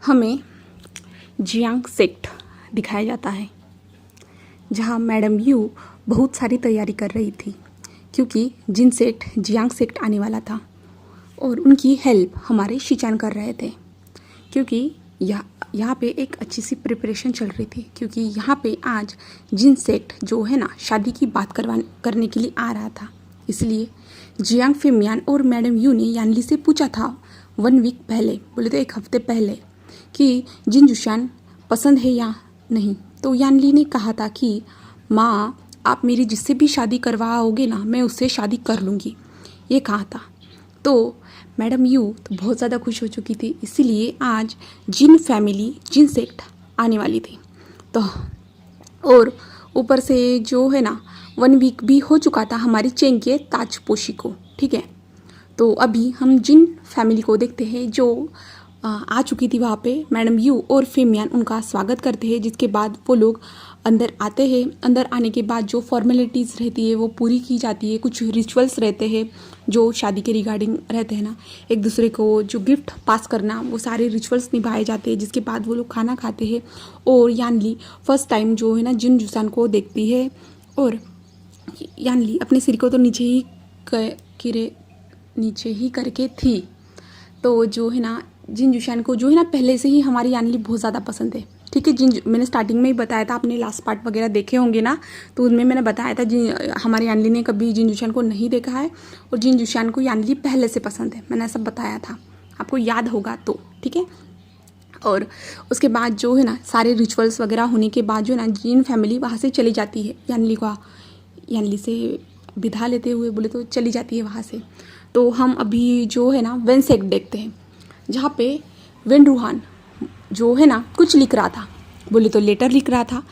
हमें Jiang sect दिखाया जाता है जहां मैडम यू बहुत सारी तैयारी कर रही थी क्योंकि जिन सेक्ट जियांग सेक्ट आने वाला था और उनकी हेल्प हमारे शिचान कर रहे थे क्योंकि यहाँ पे एक अच्छी सी प्रिपरेशन चल रही थी क्योंकि यहाँ पे आज जिन सेक्ट जो है ना शादी की बात करने के लिए आ रहा था। इसलिए जियांग फेमियान और मैडम यू ने यानली से पूछा था 1 वीक पहले, बोले तो 1 हफ्ते पहले, कि जिन जुशान पसंद है या नहीं। तो यानली ने कहा था कि माँ आप मेरी जिससे भी शादी करवाओगे ना मैं उससे शादी कर लूँगी, ये कहा था। तो मैडम यू तो बहुत ज़्यादा खुश हो चुकी थी, इसीलिए आज जिन फैमिली जिन सेक्ट आने वाली थी। तो और ऊपर से जो है ना 1 वीक भी हो चुका था हमारी चेंग के ताजपोशी को, ठीक है। तो अभी हम जिन फैमिली को देखते हैं जो आ चुकी थी वहाँ पे। मैडम यू और फेमियान उनका स्वागत करते हैं, जिसके बाद वो लोग अंदर आते हैं। अंदर आने के बाद जो फॉर्मेलिटीज़ रहती है वो पूरी की जाती है। कुछ रिचुअल्स रहते हैं जो शादी के रिगार्डिंग रहते हैं ना, एक दूसरे को जो गिफ्ट पास करना, वो सारे रिचुअल्स निभाए जाते हैं। जिसके बाद वो लोग खाना खाते हैं और यानली फर्स्ट टाइम जो है ना जिन जुसान को देखती है और यानली अपने सिर को तो नीचे ही करके थी। तो जो है ना जिन जुशान को जो है ना पहले से ही हमारी यानली बहुत ज़्यादा पसंद है, ठीक है। मैंने स्टार्टिंग में ही बताया था, आपने लास्ट पार्ट वगैरह देखे होंगे ना, तो उनमें मैंने बताया था हमारी यानली ने कभी जिन जुशान को नहीं देखा है और जिन जुशान को यानली पहले से पसंद है, मैंने ऐसा बताया था, आपको याद होगा तो, ठीक है। और उसके बाद जो है ना सारे रिचुअल्स वगैरह होने के बाद जो है ना जिन फैमिली वहाँ से चली जाती है, यानली से विदा लेते हुए बोले तो चली जाती है वहाँ से। तो हम अभी जो है ना वेन सेक्ट देखते हैं जहाँ पे वेन रूहान जो है ना कुछ लिख रहा था, बोले तो लेटर लिख रहा था।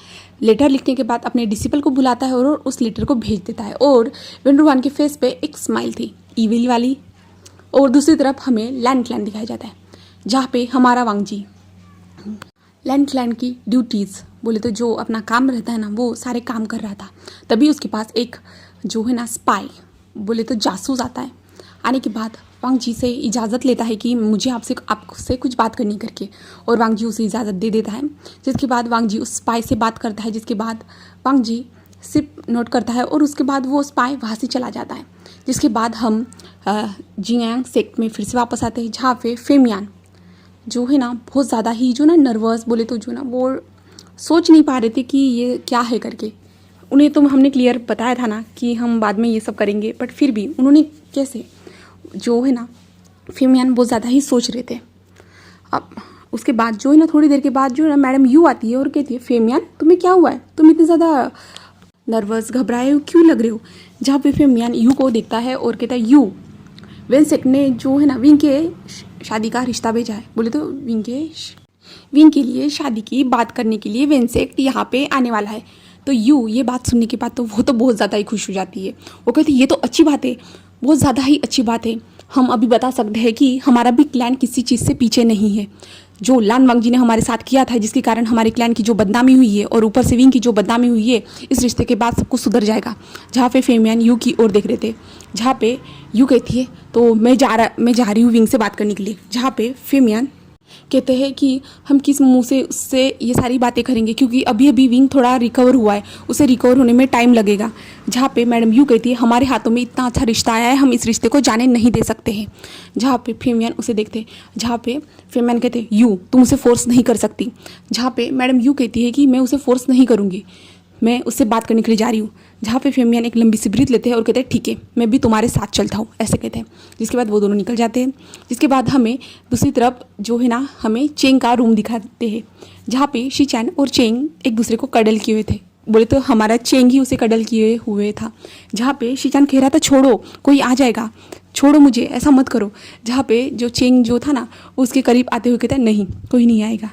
लेटर लिखने के बाद अपने डिसिपल को बुलाता है और उस लेटर को भेज देता है। और वेन रूहान के फेस पे एक स्माइल थी ईविल वाली। और दूसरी तरफ हमें लैंड क्लैन दिखाया जाता है जहाँ पे हमारा वांगजी लैंड क्लैन की ड्यूटीज़ बोले तो जो अपना काम रहता है ना वो सारे काम कर रहा था। तभी उसके पास एक जो है ना स्पाई बोले तो जासूस आता है। आने के बाद वांगजी से इजाज़त लेता है कि मुझे आपसे कुछ बात करनी करके, और वांगजी उसे इजाज़त दे देता है। जिसके बाद वांगजी उस स्पाई से बात करता है, जिसके बाद वांगजी सिर्फ नोट करता है और उसके बाद वो स्पाई वहाँ से चला जाता है। जिसके बाद हम जियांग सेक्ट में फिर से वापस आते हैं जहाँ पे फेमियान जो है ना बहुत ज़्यादा ही जो ना नर्वस बोले तो जो ना वो सोच नहीं पा रहे थे कि ये क्या है करके। उन्हें तो हमने क्लियर बताया था ना कि हम बाद में ये सब करेंगे, बट फिर भी उन्होंने कैसे जो है ना फेमियान बहुत ज़्यादा ही सोच रहे थे। अब उसके बाद जो है ना थोड़ी देर के बाद जो है ना मैडम यू आती है और कहती है फेमियान तुम्हें क्या हुआ है, तुम इतने ज़्यादा नर्वस घबराए हो क्यों लग रहे हो। जहाँ पे फेमियान यू को देखता है और कहता है यू वेन सेक्ट ने जो है ना विंग के शादी का रिश्ता भेजा है, बोले तो विंग के लिए शादी की बात करने के लिए वेन सेक्ट यहाँ पे आने वाला है। तो यू ये बात सुनने के बाद तो वो तो बहुत ज़्यादा ही खुश हो जाती है। वो कहती है ये तो अच्छी बात है, बहुत ज़्यादा ही अच्छी बात है। हम अभी बता सकते हैं कि हमारा भी क्लैन किसी चीज़ से पीछे नहीं है। जो लान वांगजी ने हमारे साथ किया था जिसके कारण हमारे क्लैन की जो बदनामी हुई है और ऊपर से विंग की जो बदनामी हुई है, इस रिश्ते के बाद सब कुछ सुधर जाएगा। जहाँ पे फेमियान यू की ओर देख रहे थे, जहाँ पे यू कहती है तो मैं जा रही हूँ विंग से बात करने के लिए। जहाँ पे फेमियान कहते हैं कि हम किस मुंह से उससे ये सारी बातें करेंगे क्योंकि अभी अभी विंग थोड़ा रिकवर हुआ है, उसे रिकवर होने में टाइम लगेगा। जहाँ पे मैडम यू कहती है हमारे हाथों में इतना अच्छा रिश्ता आया है, हम इस रिश्ते को जाने नहीं दे सकते हैं। जहाँ पे फेमियान उसे देखते हैं, जहाँ पे फेमियान कहते हैं यू तुम उसे फोर्स नहीं कर सकती। जहाँ पे मैडम यू कहती है कि मैं उसे फोर्स नहीं करूँगी, मैं उससे बात करने के लिए जा रही हूँ। जहाँ पे फेमियान एक लंबी सी ब्रीथ लेते हैं और कहते हैं ठीक है मैं भी तुम्हारे साथ चलता हूँ, ऐसे कहते हैं। जिसके बाद वो दोनों निकल जाते हैं। जिसके बाद हमें दूसरी तरफ जो है ना हमें चेंग का रूम दिखाते हैं जहाँ पे शिचान और चेंग एक दूसरे को कडल किए हुए थे, बोले तो हमारा चेंग ही उसे कडल किए हुए था। जहाँ पे शिचान कह रहा था छोड़ो कोई आ जाएगा, छोड़ो मुझे, ऐसा मत करो। जहाँ पे जो चेंग जो था ना उसके करीब आते हुए कहता है नहीं कोई नहीं आएगा,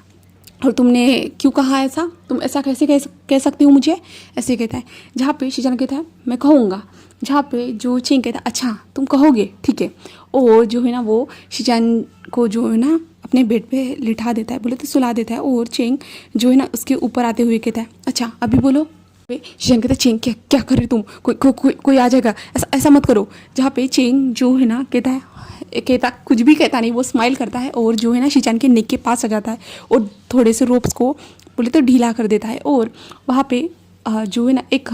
और तुमने क्यों कहा ऐसा, तुम ऐसा कैसे कह सकती हो मुझे, ऐसे कहता है। जहाँ पे शिचान कहता है मैं कहूँगा। जहाँ पे जो चेंग कहता है अच्छा तुम कहोगे ठीक है। और जो है ना वो शिचान को जो है ना अपने बेड पे लिटा देता है, बोले तो सुला देता है। और चेंग जो है ना उसके ऊपर आते हुए कहता है अच्छा अभी बोलो शीशान कहता है चेंग क्या क्या कर रहे तुम, कोई आ जाएगा, ऐसा ऐसा मत करो। जहाँ पे चेंग जो है ना कहता कुछ भी कहता नहीं, वो स्माइल करता है और जो है ना शीशान के नेक के पास आ जाता है और थोड़े से रोप्स को बोले तो ढीला कर देता है और वहाँ पे जो है ना एक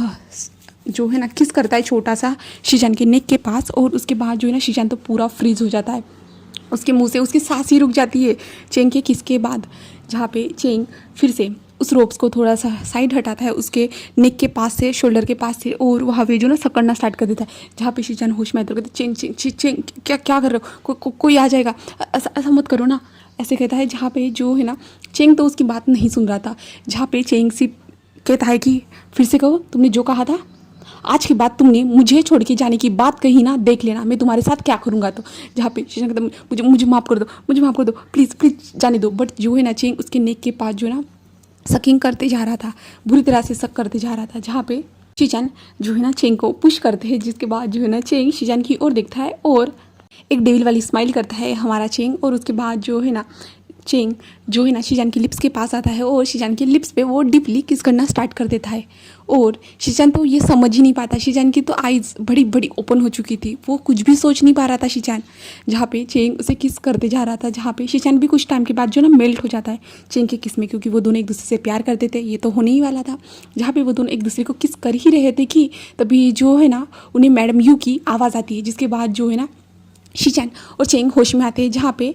जो है ना किस करता है छोटा सा शीशान के नेक के पास और उसके बाद जो है ना शीशान तो पूरा फ्रीज हो जाता है, उसके मुंह से उसकी सांस ही रुक जाती है चेंग के किस के बाद। जहाँ पे चेंग फिर से उस रोप्स को थोड़ा सा साइड हटाता है उसके नेक के पास से, शोल्डर के पास से और वहाँ पे जो ना सकड़ना स्टार्ट कर देता है। जहाँ पे शीशान होश में आता है, कहते चेंग चेंग चेंग चेंग क्या क्या कर रहे हो, कोई आ जाएगा, ऐसा ऐसा मत करो ना, ऐसे कहता है। जहाँ पे जो है ना चेंग तो उसकी बात नहीं सुन रहा था। जहाँ पे चेंग सिर्फ कहता है कि फिर से कहो तुमने जो कहा था, आज के बाद तुमने मुझे छोड़ के जाने की बात कही ना, देख लेना मैं तुम्हारे साथ क्या करूँगा। तो जहाँ पे शीशान कहता मुझे मुझे माफ़ कर दो, मुझे माफ़ कर दो, प्लीज़ प्लीज़ जाने दो। बट जो है ना चेंग उसके नेक के पास जो है ना सकिंग करते जा रहा था, बुरी तरह से सक करते जा रहा था। जहाँ पे शीशान जो है ना चेंग को पुश करते हैं, जिसके बाद जो है ना चेंग शीशान की ओर देखता है और एक डेविल वाली स्माइल करता है हमारा चेंग और उसके बाद जो है ना चेंग जो है ना शीशान की लिप्स के पास आता है और शीशान की लिप्स पे वो डीपली किस करना स्टार्ट कर देता है। और शीशान तो ये समझ ही नहीं पाता, शीशान की तो आइज़ बड़ी बड़ी ओपन हो चुकी थी, वो कुछ भी सोच नहीं पा रहा था शीशान। जहाँ पे चेंग उसे किस करते जा रहा था, जहाँ पे शीशान भी कुछ टाइम के बाद जो ना मेल्ट हो जाता है चेंग के किस में, क्योंकि वो दोनों एक दूसरे से प्यार करते थे, ये तो होने ही वाला था। जहाँ पे वो दोनों एक दूसरे को किस कर ही रहे थे कि तभी जो है ना उन्हें मैडम यू की आवाज़ आती है, जिसके बाद जो है ना शीशान और चेंग होश में आते हैं। जहाँ पे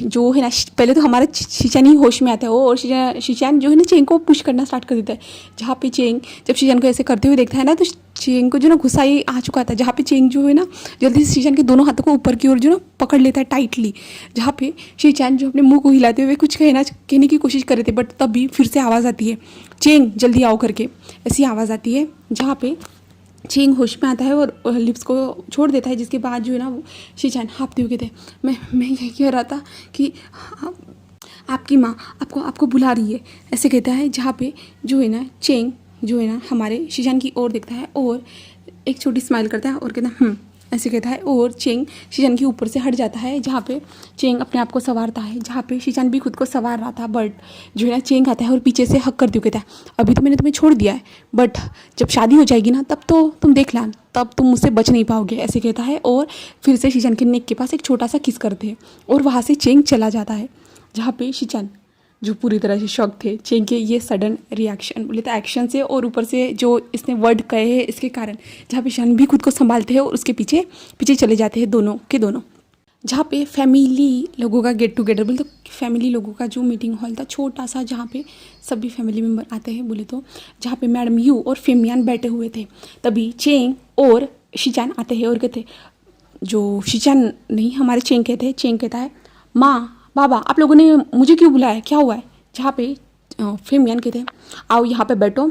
जो है ना पहले तो हमारा शीशान ही होश में आता है और शीशान जो है ना चेंग को पुश करना स्टार्ट कर देता है। जहाँ पे चेंग जब शीशान को ऐसे करते हुए देखता है ना तो चेंग को जो ना गुस्सा ही आ चुका था। जहाँ पे चेंग जो है ना जल्दी से शीशान के दोनों हाथों को ऊपर की ओर जो ना पकड़ लेता है टाइटली। जहाँ पे शीशान जो अपने मुंह को हिलाते हुए कुछ कहने की कोशिश कर रहे थे, बट तभी फिर से आवाज़ आती है चेंग जल्दी आओ करके, ऐसी आवाज़ आती है। जहाँ पे चेंग होश में आता है और लिप्स को छोड़ देता है, जिसके बाद जो है ना वो शीशान हाँफते हुए कहते हैं मैं यही कह रहा था कि आपकी माँ आपको बुला रही है, ऐसे कहता है। जहाँ पे जो है ना चेंग जो है ना हमारे शीशान की ओर देखता है और एक छोटी स्माइल करता है और कहता है ऐसे कहता है और चेंग शीशान के ऊपर से हट जाता है। जहाँ पे चेंग अपने आप को संवारता है, जहाँ पे शीशान भी खुद को संवार रहा था, बट जो है ना चेंग आता है और पीछे से हक करते हुए कहता है अभी तो मैंने तुम्हें छोड़ दिया है, बट जब शादी हो जाएगी ना तब तो तुम देख ला, तब तुम मुझसे बच नहीं पाओगे, ऐसे कहता है। और फिर से शीशान के नेक के पास एक छोटा सा किस करते हैं और वहाँ से चेंग चला जाता है। जहाँ पे शीशान जो पूरी तरह से शॉक थे चेंग के ये सडन रिएक्शन बोले तो एक्शन से और ऊपर से जो इसने वर्ड कहे हैं इसके कारण, जहाँ पे शीशान भी खुद को संभालते हैं और उसके पीछे पीछे चले जाते हैं दोनों के दोनों। जहाँ पे फैमिली लोगों का गेट टुगेदर बोले तो फैमिली लोगों का जो मीटिंग हॉल था छोटा सा, जहाँ पे सभी फैमिली मेम्बर आते हैं बोले तो, जहाँ पे मैडम यू और फेमियान बैठे हुए थे। तभी चेंग और शीशान आते हैं और कहते जो शीशान नहीं हमारे चेंग कहते हैं, चेंग कहता है माँ बाबा आप लोगों ने मुझे क्यों बुलाया, क्या हुआ है। जहाँ पे फेमियान कहते हैं आओ यहाँ पे बैठो,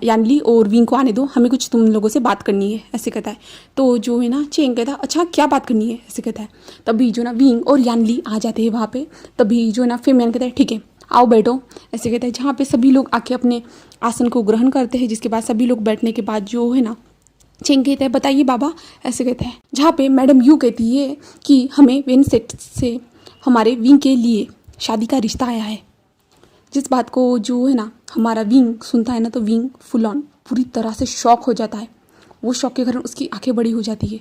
यानली और विंग को आने दो, हमें कुछ तुम लोगों से बात करनी है, ऐसे कहता है। तो जो है ना चेंग कहता है अच्छा क्या बात करनी है, ऐसे कहता है। तभी जो ना विंग और यानली आ जाते हैं वहाँ पे। तभी जो ना फेमियान कहता है ठीक है आओ बैठो, ऐसे कहता है। जहाँ पे सभी लोग आके अपने आसन को ग्रहण करते हैं, जिसके बाद सभी लोग बैठने के बाद जो है ना चेंग कहता है बताइए बाबा, ऐसे कहता है। जहाँ पे मैडम यू कहती है कि हमें वेन सेक्ट से हमारे विंग के लिए शादी का रिश्ता आया है। जिस बात को जो है ना हमारा विंग सुनता है ना तो विंग फुल ऑन पूरी तरह से शॉक हो जाता है। वो शॉक के कारण उसकी आंखें बड़ी हो जाती है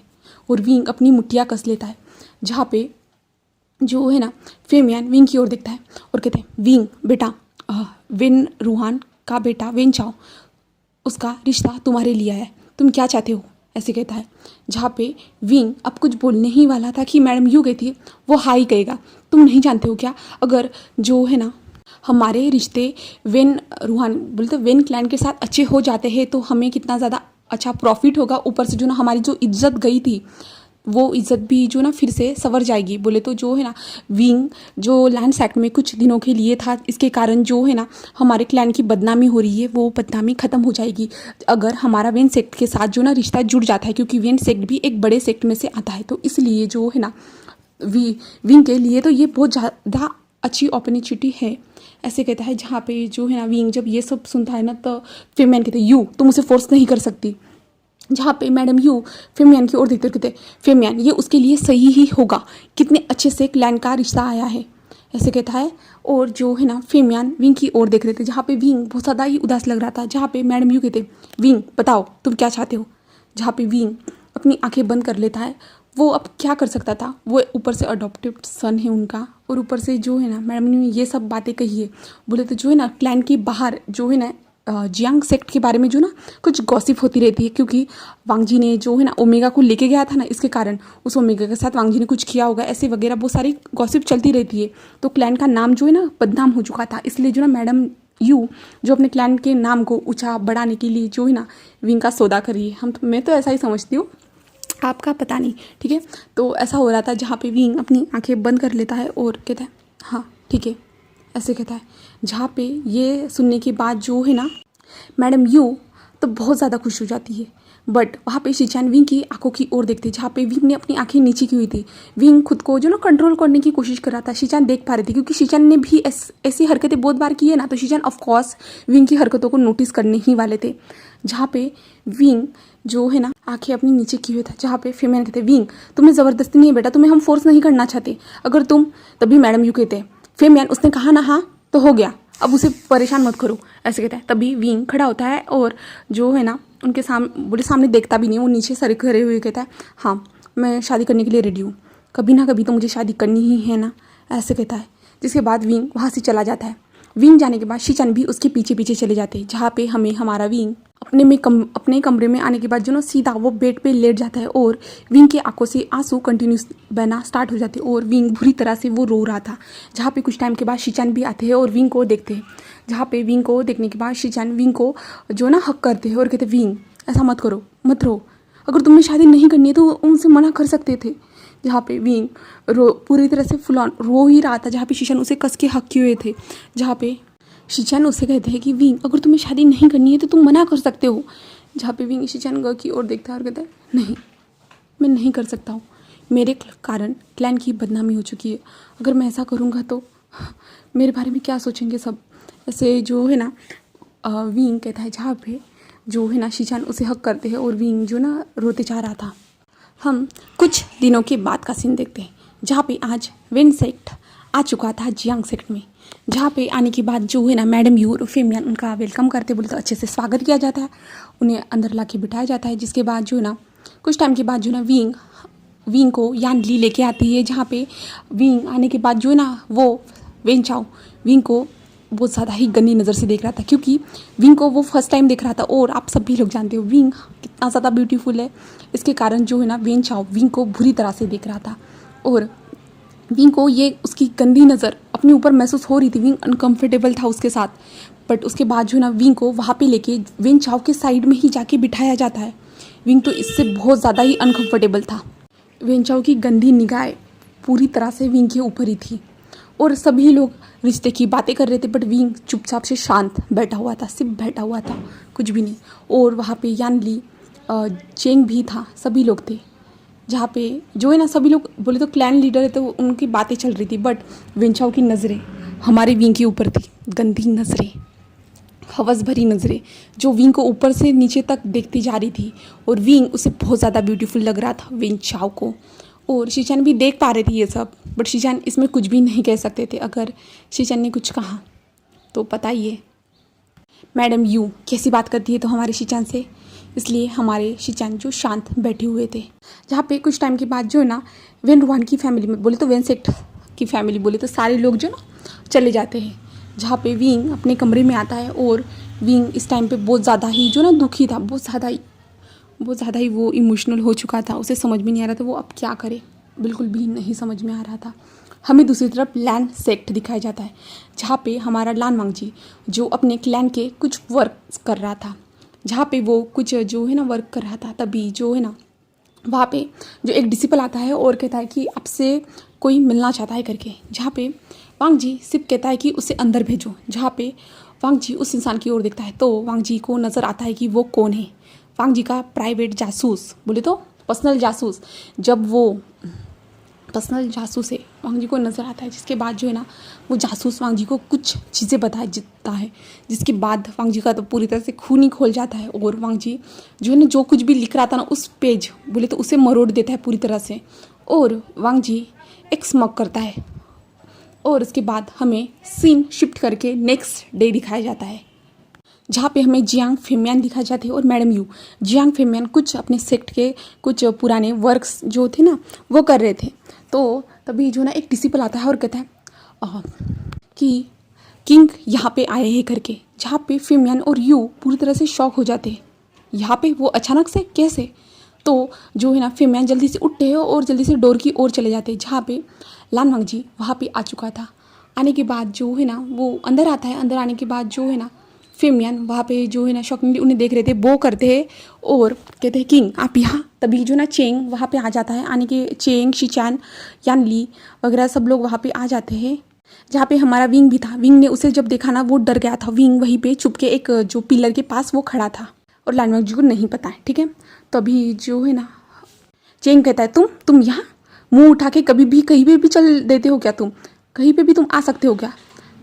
और विंग अपनी मुठ्ठियाँ कस लेता है। जहाँ पे जो है ना फेमियान विंग की ओर देखता है और कहते हैं विंग बेटा वेन रूहान का बेटा वेन चाओ उसका रिश्ता तुम्हारे लिए है, तुम क्या चाहते हो, ऐसे कहता है। जहाँ पे विंग अब कुछ बोलने ही वाला था कि मैडम यू कहती है वो हाई कहेगा तुम नहीं जानते हो क्या, अगर जो है ना हमारे रिश्ते वेन रूहान बोलते वेन क्लैन के साथ अच्छे हो जाते हैं तो हमें कितना ज़्यादा अच्छा प्रॉफिट होगा, ऊपर से जो ना हमारी जो इज्जत गई थी वो इज़्ज़त भी जो ना फिर से संवर जाएगी। बोले तो जो है ना विंग जो लैंड सेक्ट में कुछ दिनों के लिए था, इसके कारण जो है ना हमारे क्लैन की बदनामी हो रही है, वो बदनामी ख़त्म हो जाएगी अगर हमारा वेन सेक्ट के साथ जो ना रिश्ता जुड़ जाता है, क्योंकि वेन सेक्ट भी एक बड़े सेक्ट में से आता है। तो इसलिए जो है ना विंग के लिए तो ये बहुत ज़्यादा अच्छी अपॉर्चुनिटी है, ऐसे कहता है। जहाँ पे जो है ना विंग जब ये सब सुनता है ना तो फेमियान कहते हैं यू तुम उसे फोर्स नहीं कर सकती। जहाँ पे मैडम यू फेमियान की ओर देखते कहते फेमियान ये उसके लिए सही ही होगा, कितने अच्छे से क्लैन का रिश्ता आया है, ऐसे कहता है। और जो है ना फेमियान विंग की ओर देख रहे थे, जहाँ पे विंग बहुत ज़्यादा ही उदास लग रहा था। जहाँ पे मैडम यू कहते, विंग बताओ तुम क्या चाहते हो। जहाँ पे विंग अपनी आंखें बंद कर लेता है। वो अब क्या कर सकता था, वो ऊपर से अडॉप्टेड सन है उनका, और ऊपर से जो है ना मैडम ने ये सब बातें कही है। बोले तो जो है ना क्लैन के बाहर जो है ना जियांग सेक्ट के बारे में जो ना कुछ गॉसिप होती रहती है, क्योंकि वांगजी ने जो है ना ओमेगा को लेके गया था ना, इसके कारण उस ओमेगा के साथ वांगजी ने कुछ किया होगा, ऐसे वगैरह बहुत सारी गॉसिप चलती रहती है। तो क्लैन का नाम जो है ना बदनाम हो चुका था, इसलिए जो ना मैडम यू जो अपने क्लैन के नाम को ऊंचा बढ़ाने के लिए जो है ना विंग का सौदा करी है। मैं तो ऐसा ही समझती हूँ, आपका पता नहीं, ठीक है। तो ऐसा हो रहा था, जहाँ पे विंग अपनी आंखें बंद कर लेता है और कहता है हाँ ठीक है, ऐसे कहता है। जहाँ पे ये सुनने के बाद जो है ना मैडम यू तो बहुत ज़्यादा खुश हो जाती है, बट वहाँ पे शिचान विंग की आंखों की ओर देखते, जहाँ पे विंग ने अपनी आंखें नीचे की हुई थी। विंग खुद को जो ना कंट्रोल करने की कोशिश कर रहा था, शिचान देख पा रही थी, क्योंकि शिचान ने भी ऐसी हरकतें बहुत बार की है ना, तो शिचान ऑफकोर्स विंग की हरकतों को नोटिस करने ही वाले थे। जहाँ पे विंग जो है ना आंखें अपनी नीचे की हुई था, जहाँ पे फेमियन कहते विंग तुम्हें ज़बरदस्ती नहीं है बेटा, तुम्हें हम फोर्स नहीं करना चाहते, अगर तुम तभी मैडम यू कहते फेमियन उसने कहा ना हाँ तो हो गया, अब उसे परेशान मत करो, ऐसे कहता है। तभी विंग खड़ा होता है और जो है ना उनके सामने देखता भी नहीं, वो नीचे सर खड़े हुए कहता है हाँ मैं शादी करने के लिए रेडी हूँ, कभी ना कभी तो मुझे शादी करनी ही है ना, ऐसे कहता है। जिसके बाद विंग वहाँ से चला जाता है। विंग जाने के बाद शिचन भी उसके पीछे पीछे चले जाते हैं, जहाँ पे हमें हमारा विंग अपने कमरे में आने के बाद जो ना सीधा वो बेड पे लेट जाता है और विंग के आंखों से आंसू कंटिन्यूस बहना स्टार्ट हो जाते हैं और विंग बुरी तरह से वो रो रहा था। जहाँ पे कुछ टाइम के बाद शिचन भी आते हैं और विंग को देखते हैं। जहाँ पे विंग को देखने के बाद शिचन विंग को जो ना हक करते हैं और कहते विंग ऐसा मत करो, मत रो, अगर तुम्हें शादी नहीं करनी है तो उनसे मना कर सकते थे। जहाँ पे विंग पूरी तरह से फुल ऑन रो ही रहा था, जहाँ पे शिचन उसे कस के हक किए हुए थे। जहाँ पे शिचन उससे कहते हैं कि विंग अगर तुम्हें शादी नहीं करनी है तो तुम मना कर सकते हो। जहाँ पे विंग शिचन की ओर देखता है और कहता है नहीं मैं नहीं कर सकता हूँ, मेरे कारण क्लैन की बदनामी हो चुकी है, अगर मैं ऐसा करूँगा तो मेरे बारे में क्या सोचेंगे सब, ऐसे जो है ना विंग कहता है। जहाँ पे जो है ना शिचन उसे हक करते हैं और विंग जो ना रोते जा रहा था। हम कुछ दिनों के बाद का सीन देखते हैं, जहाँ पे आज विन सेक्ट आ चुका था जियांग सेक्ट में। जहाँ पे आने के बाद जो है ना मैडम यू और फेमियन उनका वेलकम करते, बोले तो अच्छे से स्वागत किया जाता है, उन्हें अंदर ला के बिठाया जाता है। जिसके बाद जो है ना कुछ टाइम के बाद जो है ना विंग को यान ली लेके आती है। जहाँ पे विंग आने के बाद जो है ना वो वेन चाओ विंग को बहुत ज़्यादा ही गंदी नज़र से देख रहा था, क्योंकि विंग को वो फर्स्ट टाइम देख रहा था और आप सभी लोग जानते हो विंग कितना ज़्यादा ब्यूटीफुल है। इसके कारण जो है ना वेन चाओ विंग को बुरी तरह से देख रहा था और विंग को ये उसकी गंदी नज़र अपने ऊपर महसूस हो रही थी। विंग अनकंफर्टेबल था उसके साथ, बट उसके बाद जो है ना विंग को वहाँ पे लेके वेन चाओ के साइड में ही जाके बिठाया जाता है। विंग तो इससे बहुत ज़्यादा ही अनकंफर्टेबल था। वेन चाओ की गंदी निगाहें पूरी तरह से विंग के ऊपर ही थी और सभी लोग रिश्ते की बातें कर रहे थे, बट विंग चुपचाप से शांत बैठा हुआ था, सिर्फ बैठा हुआ था, कुछ भी नहीं। और वहाँ पे यान ली चेंग भी था, सभी लोग थे। जहाँ पे जो है ना सभी लोग बोले तो क्लैन लीडर है तो उनकी बातें चल रही थी, बट वेन चाओ की नज़रें हमारे विंग के ऊपर थी, गंदी नज़रें, हवस भरी नज़रें जो विंग को ऊपर से नीचे तक देखती जा रही थी और विंग उसे बहुत ज़्यादा ब्यूटीफुल लग रहा था वेन चाओ को। और शिचन भी देख पा रही थी ये सब, बट शिचन इसमें कुछ भी नहीं कह सकते थे। अगर शिचन ने कुछ कहा तो पता ही है मैडम यू कैसी बात करती है तो हमारे शिचन से, इसलिए हमारे शिचन जो शांत बैठे हुए थे। जहाँ पे कुछ टाइम के बाद जो है ना वेन रुआन की फैमिली में बोले तो वेन सेक्ट की फैमिली बोले तो सारे लोग जो ना चले जाते हैं। जहाँ पे विंग अपने कमरे में आता है और विंग इस टाइम पे बहुत ज़्यादा ही जो ना दुखी था, बहुत ज़्यादा ही वो इमोशनल हो चुका था। उसे समझ में नहीं आ रहा था वो अब क्या करे, बिल्कुल भी नहीं समझ में आ रहा था। हमें दूसरी तरफ लैन सेक्ट दिखाया जाता है, जहाँ पे हमारा लान वांगजी जो अपने क्लैन के कुछ वर्क कर रहा था। जहाँ पे वो कुछ जो है ना वर्क कर रहा था, तभी जो है ना वहाँ पे जो एक डिसिपल आता है और कहता है कि आपसे कोई मिलना चाहता है करके। जहाँ पे वांगजी सिर्फ कहता है कि उसे अंदर भेजो। जहाँ पे वांगजी उस इंसान की ओर देखता है तो वांगजी को नज़र आता है कि वो कौन है। वांगजी का प्राइवेट जासूस बोले तो पर्सनल जासूस। जब वो पर्सनल जासूस है वांगजी को नज़र आता है, जिसके बाद जो है ना वो जासूस वांगजी को कुछ चीज़ें बताता है, जिसके बाद वांगजी का तो पूरी तरह से खून ही खोल जाता है और वांगजी जो है ना जो कुछ भी लिख रहा था ना उस पेज बोले तो उसे मरोड़ देता है पूरी तरह से। और वांगजी एक स्मग करता है और उसके बाद हमें सीन शिफ्ट करके नेक्स्ट डे दिखाया जाता है, जहाँ पे हमें जियांग फेमियान दिखाए जाते हैं और मैडम यू। जियांग फेमियान कुछ अपने सेक्ट के कुछ पुराने वर्क्स जो थे ना वो कर रहे थे। तो तभी जो ना एक डिसिपल आता है और कहता है कि किंग यहाँ पे आए हैं करके, जहाँ पे फेमियान और यू पूरी तरह से शॉक हो जाते हैं। यहाँ पे वो अचानक से कैसे? तो जो है ना फेमियान जल्दी से उठते हैं और जल्दी से डोर की ओर चले जाते हैं, जहाँ पे लान वांगजी वहाँ पे आ चुका था। आने के बाद जो है ना वो अंदर आता है। अंदर आने के बाद जो है ना फेमियान वहाँ पे जो है ना शॉकिंगली उन्हें देख रहे थे, वो करते हैं और कहते हैं किंग आप यहाँ। तभी जो ना चेंग वहाँ पे आ जाता है। आने के चेंग, शिचान, यान ली वगैरह सब लोग वहाँ पे आ जाते हैं, जहाँ पे हमारा विंग भी था। विंग ने उसे जब देखा ना वो डर गया था। विंग वहीं पे छुप के एक जो पिलर के पास वो खड़ा था और लान वांगजी को नहीं पता है, ठीक है। तभी जो है ना चेंग कहता है तुम यहाँ मुंह उठा के कभी भी कहीं पे भी चल देते हो क्या? तुम कहीं पे भी तुम आ सकते हो क्या?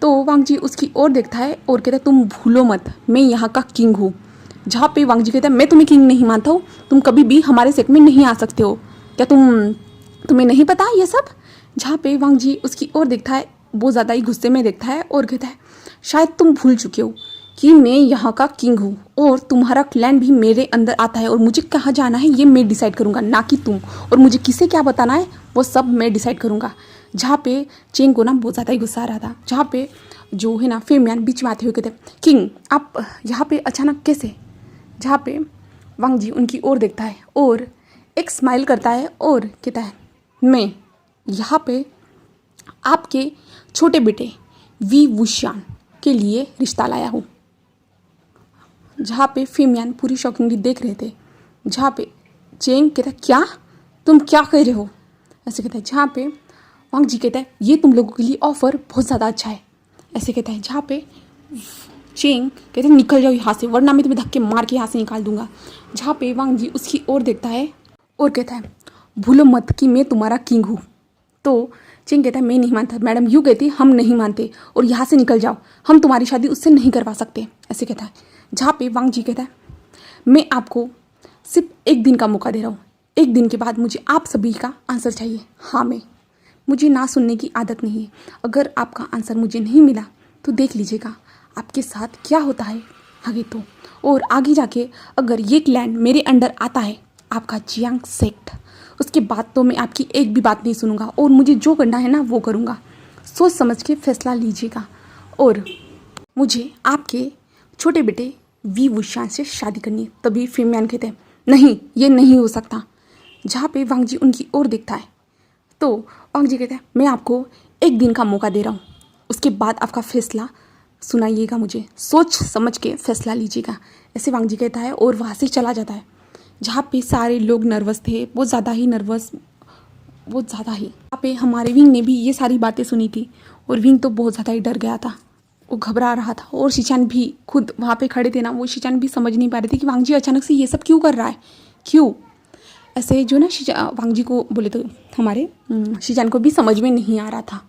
तो वांगजी उसकी ओर देखता है और कहता है तुम भूलो मत मैं यहाँ का किंग हूँ। जहाँ पे वांगजी कहता है मैं तुम्हें किंग नहीं मानता हूँ, तुम कभी भी हमारे सेक्ट में नहीं आ सकते हो क्या? तुम्हें नहीं पता ये सब? जहाँ पे वांगजी उसकी ओर देखता है, बहुत ज़्यादा ही गुस्से में देखता है और कहता है शायद तुम भूल चुके हो कि मैं यहाँ का किंग हूँ और तुम्हारा क्लैन भी मेरे अंदर आता है और मुझे कहाँ जाना है ये मैं डिसाइड करूँगा, ना कि तुम। और मुझे किसे क्या बताना है वो सब मैं डिसाइड करूँगा। जहाँ पे चेंग को ना बहुत ज़्यादा ही गुस्सा आ रहा था। जहाँ पे जो है ना फेमियान बीच में आते हुए कहते हैं किंग आप यहाँ पे अचानक कैसे? जहाँ पे वांगजी उनकी ओर देखता है और एक स्माइल करता है और कहता है मैं यहाँ पे आपके छोटे बेटे वी वुशियान के लिए रिश्ता लाया हूँ। जहाँ पे फेमियान पूरी शॉकिंगली देख रहे थे। जहाँ पे चेंग कहता है क्या? तुम क्या कह रहे हो? ऐसे कहता है। जहाँ पे वांगजी कहता है ये तुम लोगों के लिए ऑफ़र बहुत ज़्यादा अच्छा है, ऐसे कहता है। जहाँ पे चेंग कहते हैं निकल जाओ यहाँ से वरना मैं तुम्हें धक्के मार के यहाँ से निकाल दूंगा। जहाँ पे वांगजी उसकी ओर देखता है और कहता है भूलो मत कि मैं तुम्हारा किंग हूँ। तो चेंग कहता है मैं नहीं मानता। मैडम यू कहती हम नहीं मानते और यहाँ से निकल जाओ, हम तुम्हारी शादी उससे नहीं करवा सकते, ऐसे कहता है। जहाँ पे वांगजी कहता है मैं आपको सिर्फ एक दिन का मौका दे रहा हूँ, एक दिन के बाद मुझे आप सभी का आंसर चाहिए, हाँ मैं। मुझे ना सुनने की आदत नहीं है। अगर आपका आंसर मुझे नहीं मिला तो देख लीजिएगा आपके साथ क्या होता है आगे। तो और आगे जाके अगर ये क्लैन मेरे अंडर आता है आपका जियांग सेक्ट, उसके बाद तो मैं आपकी एक भी बात नहीं सुनूंगा और मुझे जो करना है ना वो करूँगा। सोच समझ के फैसला लीजिएगा और मुझे आपके छोटे बेटे वी वुशियान से शादी करनी है। तभी फेमियान कहते हैं नहीं ये नहीं हो सकता। जहाँ पे वांगजी उनकी ओर देखता है तो वांगजी कहता है मैं आपको एक दिन का मौका दे रहा हूँ, उसके बाद आपका फैसला सुनाइएगा, मुझे सोच समझ के फैसला लीजिएगा, ऐसे वांगजी कहता है और वहाँ से चला जाता है। जहाँ पे सारे लोग नर्वस थे, बहुत ज़्यादा ही नर्वस, बहुत ज़्यादा ही। यहाँ पे हमारे विंग ने भी ये सारी बातें सुनी थी और विंग तो बहुत ज़्यादा ही डर गया था, वो घबरा रहा था। और शिचान भी खुद वहाँ पे खड़े थे ना, वो शिचान भी समझ नहीं पा रहे थे कि वांगजी अचानक से ये सब क्यों कर रहा है, क्यों ऐसे। जो ना वांगजी को बोले तो हमारे शिचान को भी समझ में नहीं आ रहा था।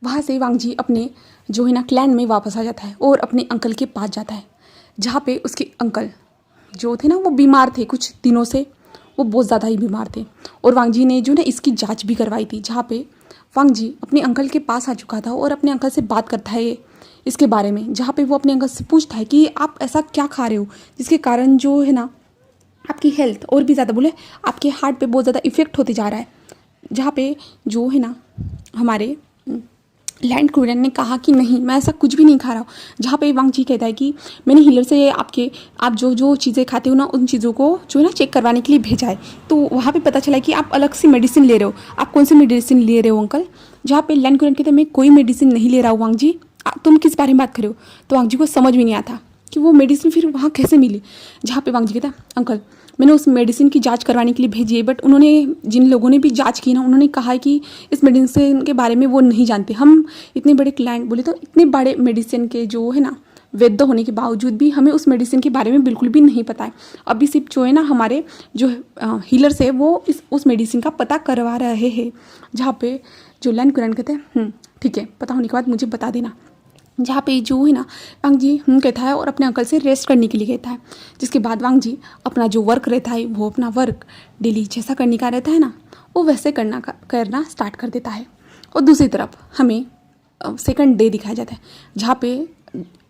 वहाँ से वांगजी अपने जो है ना क्लैन में वापस आ जाता है और अपने अंकल के पास जाता है, जहाँ पे उसके अंकल जो थे ना वो बीमार थे कुछ दिनों से, वो बहुत ज़्यादा ही बीमार थे। और वांगजी ने जो ना इसकी जांच भी करवाई थी। जहाँ पे वांगजी अपने अंकल के पास आ चुका था और अपने अंकल से बात करता है इसके बारे में। जहाँ पे वो अपने अंकल से पूछता है कि आप ऐसा क्या खा रहे हो जिसके कारण जो है ना आपकी हेल्थ और भी ज़्यादा बोले आपके हार्ट पे बहुत ज़्यादा इफेक्ट होते जा रहा है। जहाँ पे जो है ना हमारे लैंड क्रूडन ने कहा कि नहीं मैं ऐसा कुछ भी नहीं खा रहा हूँ। जहाँ पे वांगजी कहता है कि मैंने हीलर से आप जो जो चीज़ें खाते हो ना उन चीज़ों को जो है ना चेक करवाने के लिए भेजा है। तो वहाँ पे पता चला कि आप अलग से मेडिसिन ले रहे हो। आप कौन सी मेडिसिन ले रहे हो अंकल? जहाँ पे लैंड क्रूडन कहते हैं मैं कोई मेडिसिन नहीं ले रहा हूँ वांगजी, तुम किस बारे में बात कर रहे हो? तो वांगजी को समझ में नहीं आता कि वो मेडिसिन फिर वहाँ कैसे मिली। जहाँ पे वांगजी कहता है अंकल मैंने उस मेडिसिन की जांच करवाने के लिए भेजी है, बट उन्होंने जिन लोगों ने भी जांच की ना उन्होंने कहा है कि इस मेडिसिन के बारे में वो नहीं जानते। हम इतने बड़े क्लाइंट बोले तो इतने बड़े मेडिसिन के जो है ना वैद्य होने के बावजूद भी हमें उस मेडिसिन के बारे में बिल्कुल भी नहीं पता है। अभी सिर्फ जो है ना हमारे जो हीलर्स है वो उस मेडिसिन का पता करवा रहे हैं। जहाँ पे जो लैंड कुरैन कहते हैं ठीक है, पता होने के बाद मुझे बता देना। जहाँ पे जो है ना वांगजी कहता है और अपने अंकल से रेस्ट करने के लिए कहता है। जिसके बाद वांगजी अपना जो वर्क रहता है वो अपना वर्क डेली जैसा करने का रहता है ना वो वैसे करना स्टार्ट कर देता है। और दूसरी तरफ हमें सेकंड डे दिखाया जाता है, जहाँ पे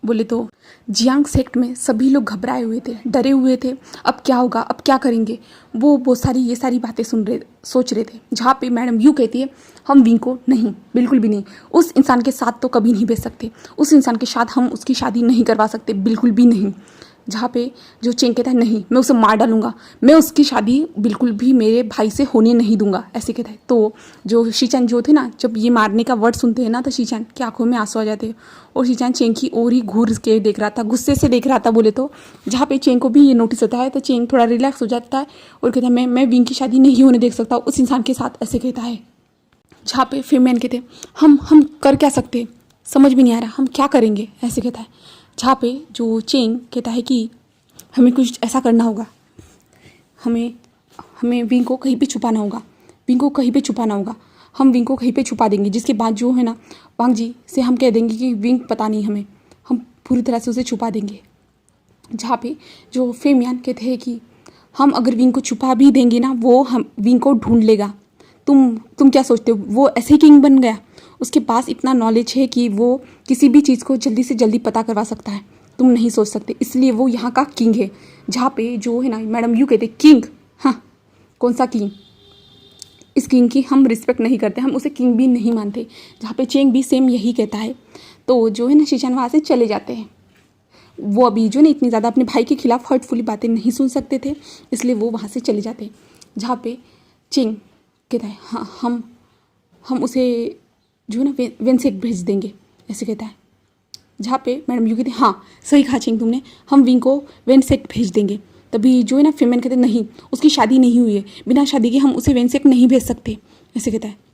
बोले तो जियांग सेक्ट में सभी लोग घबराए हुए थे, डरे हुए थे, अब क्या होगा, अब क्या करेंगे। वो बहुत सारी ये सारी बातें सोच रहे थे, जहाँ पे मैडम यू कहती है हम विंग को नहीं, बिल्कुल भी नहीं, उस इंसान के साथ तो कभी नहीं भेज सकते, उस इंसान के साथ हम उसकी शादी नहीं करवा सकते, बिल्कुल भी नहीं। जहाँ पे जो चेंग कहता है नहीं, मैं उसे मार डालूंगा, मैं उसकी शादी बिल्कुल भी मेरे भाई से होने नहीं दूंगा, ऐसे कहता है। तो जो शीचान जो थे ना, जब ये मारने का वर्ड सुनते हैं ना, तो शीचान की आंखों में आंसू आ जाते हैं और शीचान चेंग की और ही घूर के देख रहा था, गुस्से से देख रहा था बोले तो। जहाँ पे चेंग को भी ये नोटिस होता है तो चेंग थोड़ा रिलैक्स हो जाता है और कहता है मैं विंग की शादी नहीं होने देख सकता उस इंसान के साथ, ऐसे कहता है। जहाँ पे फेमैन कहते हम कर क्या सकते, समझ में नहीं आ रहा, हम क्या करेंगे, ऐसे कहता है। जहाँ पे जो चेंग कहता है कि हमें कुछ ऐसा करना होगा, हमें विंग को कहीं पे छुपाना होगा, विंग को कहीं पे छुपाना होगा, हम विंग को कहीं पे छुपा देंगे, जिसके बाद जो है ना वांग जी से हम कह देंगे कि विंग पता नहीं हमें, हम पूरी तरह से उसे छुपा देंगे। जहाँ पे जो फेमियान कहते हैं कि हम अगर विंग को छुपा भी देंगे ना, वो हम विंग को ढूंढ लेगा। तुम क्या सोचते हो, वो ऐसे ही किंग बन गया, उसके पास इतना नॉलेज है कि वो किसी भी चीज़ को जल्दी से जल्दी पता करवा सकता है, तुम नहीं सोच सकते, इसलिए वो यहाँ का किंग है। जहाँ पे जो है ना मैडम यू कहते किंग, हाँ कौन सा किंग, इस किंग की हम रिस्पेक्ट नहीं करते, हम उसे किंग भी नहीं मानते। जहाँ पे चेंग भी सेम यही कहता है। तो जो है ना शीचान वहाँ से चले जाते हैं। वो अभी जो ना इतनी ज़्यादा अपने भाई के खिलाफ हर्टफुली बातें नहीं सुन सकते थे, इसलिए वो वहाँ से चले जाते हैं। जहाँ पे चेंग कहता है हाँ हम उसे जो है ना वेंसेक भेज देंगे, ऐसे कहता है। जहाँ पे मैडम यू कहते हाँ सही कहा चेंग तुमने, हम विंग को वेंसेक भेज देंगे। तभी जो है ना फेमेन कहते नहीं, उसकी शादी नहीं हुई है, बिना शादी के हम उसे वेंसेक नहीं भेज सकते, ऐसे कहता है।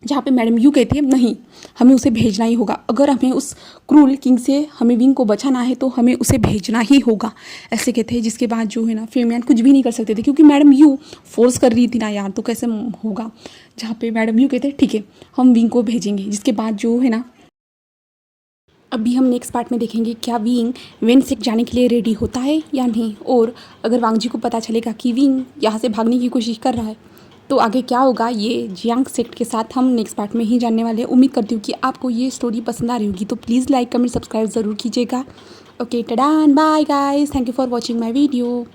जहाँ पे मैडम यू कहती है नहीं, हमें उसे भेजना ही होगा, अगर हमें उस क्रूल किंग से हमें विंग को बचाना है तो हमें उसे भेजना ही होगा, ऐसे कहते हैं। जिसके बाद जो है ना फेमियान कुछ भी नहीं कर सकते थे, क्योंकि मैडम यू फोर्स कर रही थी ना यार, तो कैसे होगा। जहाँ पे मैडम यू कहते हैं ठीक है हम विंग को भेजेंगे। जिसके बाद जो है ना अभी हम नेक्स्ट पार्ट में देखेंगे क्या विंग वेंसेक जाने के लिए रेडी होता है या नहीं, और अगर वांग जी को पता चलेगा कि विंग यहाँ से भागने की कोशिश कर रहा है तो आगे क्या होगा, ये जियांग सेक्ट के साथ हम नेक्स्ट पार्ट में ही जानने वाले हैं। उम्मीद करती हूँ कि आपको ये स्टोरी पसंद आ रही होगी, तो प्लीज़ लाइक कमेंट सब्सक्राइब ज़रूर कीजिएगा। Okay, tata bye guys, thank you for watching my video.